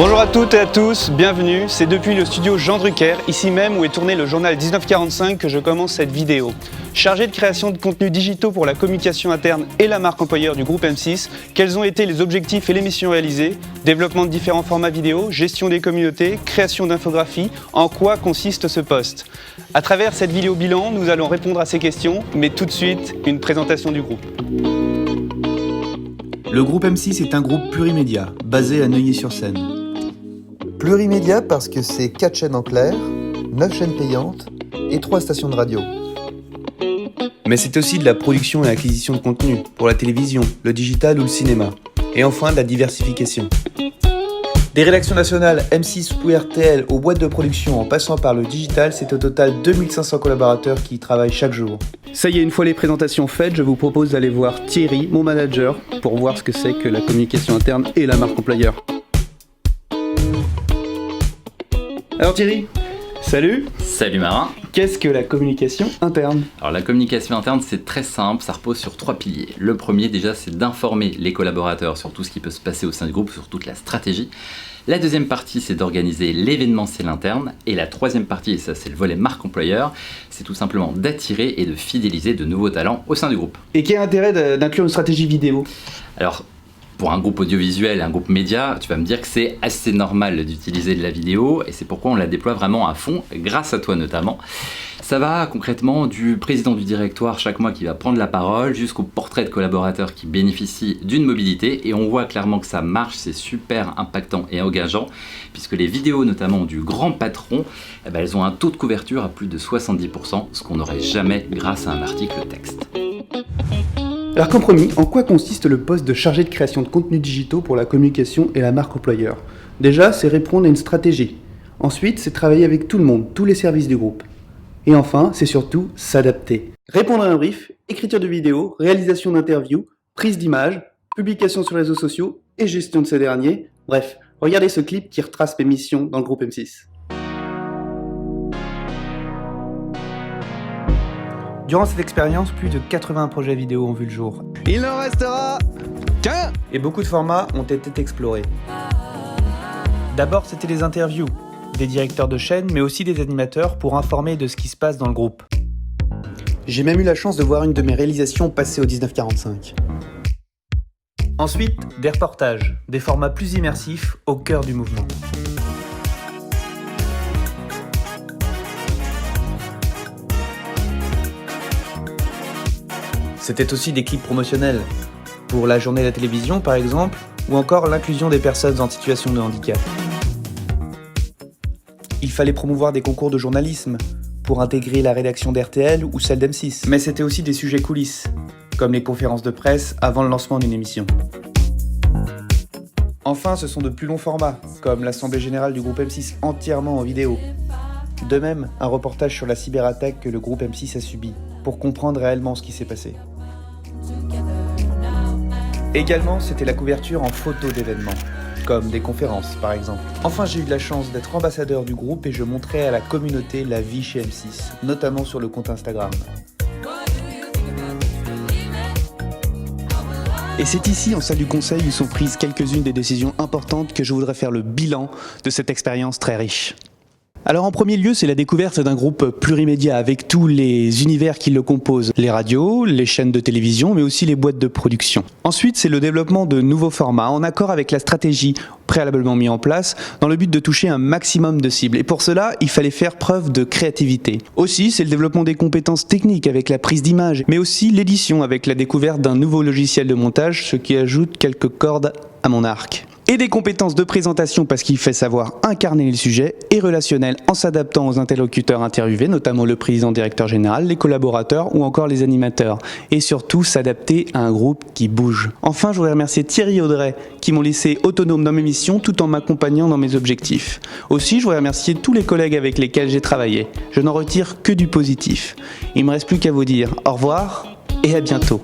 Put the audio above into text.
Bonjour à toutes et à tous, bienvenue. C'est depuis le studio Jean Drucker, ici même où est tourné le journal 1945 que je commence cette vidéo. Chargé de création de contenus digitaux pour la communication interne et la marque employeur du groupe M6, quels ont été les objectifs et les missions réalisées? Développement de différents formats vidéo, gestion des communautés, création d'infographies, en quoi consiste ce poste? À travers cette vidéo bilan, nous allons répondre à ces questions, mais tout de suite, une présentation du groupe. Le groupe M6 est un groupe plurimédia, basé à Neuilly-sur-Seine. Plurimédia parce que c'est 4 chaînes en clair, 9 chaînes payantes et 3 stations de radio. Mais c'est aussi de la production et l'acquisition de contenu, pour la télévision, le digital ou le cinéma. Et enfin de la diversification. Des rédactions nationales M6 ou RTL aux boîtes de production en passant par le digital, c'est au total 2500 collaborateurs qui y travaillent chaque jour. Ça y est, une fois les présentations faites, je vous propose d'aller voir Thierry, mon manager, pour voir ce que c'est que la communication interne et la marque employeur. Alors Thierry, salut. Salut Marin. Qu'est-ce que la communication interne? Alors la communication interne, c'est très simple, ça repose sur 3 piliers. Le premier déjà, c'est d'informer les collaborateurs sur tout ce qui peut se passer au sein du groupe, sur toute la stratégie. La deuxième partie, c'est d'organiser l'événementiel interne. Et la troisième partie, et ça c'est le volet marque employeur, c'est tout simplement d'attirer et de fidéliser de nouveaux talents au sein du groupe. Et quel est l'intérêt d'inclure une stratégie vidéo? Alors, pour un groupe audiovisuel, un groupe média, tu vas me dire que c'est assez normal d'utiliser de la vidéo et c'est pourquoi on la déploie vraiment à fond, grâce à toi notamment. Ça va concrètement du président du directoire chaque mois qui va prendre la parole jusqu'au portrait de collaborateurs qui bénéficient d'une mobilité et on voit clairement que ça marche, c'est super impactant et engageant puisque les vidéos notamment du grand patron, elles ont un taux de couverture à plus de 70%, ce qu'on n'aurait jamais grâce à un article texte. Alors comme promis, en quoi consiste le poste de chargé de création de contenus digitaux pour la communication et la marque employeur? Déjà, c'est répondre à une stratégie. Ensuite, c'est travailler avec tout le monde, tous les services du groupe. Et enfin, c'est surtout s'adapter. Répondre à un brief, écriture de vidéos, réalisation d'interviews, prise d'images, publication sur les réseaux sociaux et gestion de ces derniers. Bref, regardez ce clip qui retrace mes missions dans le groupe M6. Durant cette expérience, plus de 80 projets vidéo ont vu le jour. Il n'en restera qu'un! Et beaucoup de formats ont été explorés. D'abord, c'était des interviews, des directeurs de chaîne, mais aussi des animateurs pour informer de ce qui se passe dans le groupe. J'ai même eu la chance de voir une de mes réalisations passer au 1945. Ensuite, des reportages, des formats plus immersifs au cœur du mouvement. C'était aussi des clips promotionnels, pour la journée de la télévision par exemple, ou encore l'inclusion des personnes en situation de handicap. Il fallait promouvoir des concours de journalisme, pour intégrer la rédaction d'RTL ou celle d'M6. Mais c'était aussi des sujets coulisses, comme les conférences de presse avant le lancement d'une émission. Enfin, ce sont de plus longs formats, comme l'Assemblée Générale du groupe M6 entièrement en vidéo. De même, un reportage sur la cyberattaque que le groupe M6 a subi, pour comprendre réellement ce qui s'est passé. Également, c'était la couverture en photo d'événements, comme des conférences par exemple. Enfin, j'ai eu de la chance d'être ambassadeur du groupe et je montrais à la communauté la vie chez M6, notamment sur le compte Instagram. Et c'est ici, en salle du conseil, où sont prises quelques-unes des décisions importantes que je voudrais faire le bilan de cette expérience très riche. Alors en premier lieu, c'est la découverte d'un groupe plurimédia avec tous les univers qui le composent, les radios, les chaînes de télévision, mais aussi les boîtes de production. Ensuite, c'est le développement de nouveaux formats en accord avec la stratégie préalablement mise en place dans le but de toucher un maximum de cibles. Et pour cela, il fallait faire preuve de créativité. Aussi, c'est le développement des compétences techniques avec la prise d'image, mais aussi l'édition avec la découverte d'un nouveau logiciel de montage, ce qui ajoute quelques cordes à mon arc. Et des compétences de présentation parce qu'il fait savoir incarner le sujet et relationnel en s'adaptant aux interlocuteurs interviewés, notamment le président directeur général, les collaborateurs ou encore les animateurs. Et surtout s'adapter à un groupe qui bouge. Enfin, je voudrais remercier Thierry et Audrey qui m'ont laissé autonome dans mes missions tout en m'accompagnant dans mes objectifs. Aussi, je voudrais remercier tous les collègues avec lesquels j'ai travaillé. Je n'en retire que du positif. Il ne me reste plus qu'à vous dire au revoir et à bientôt.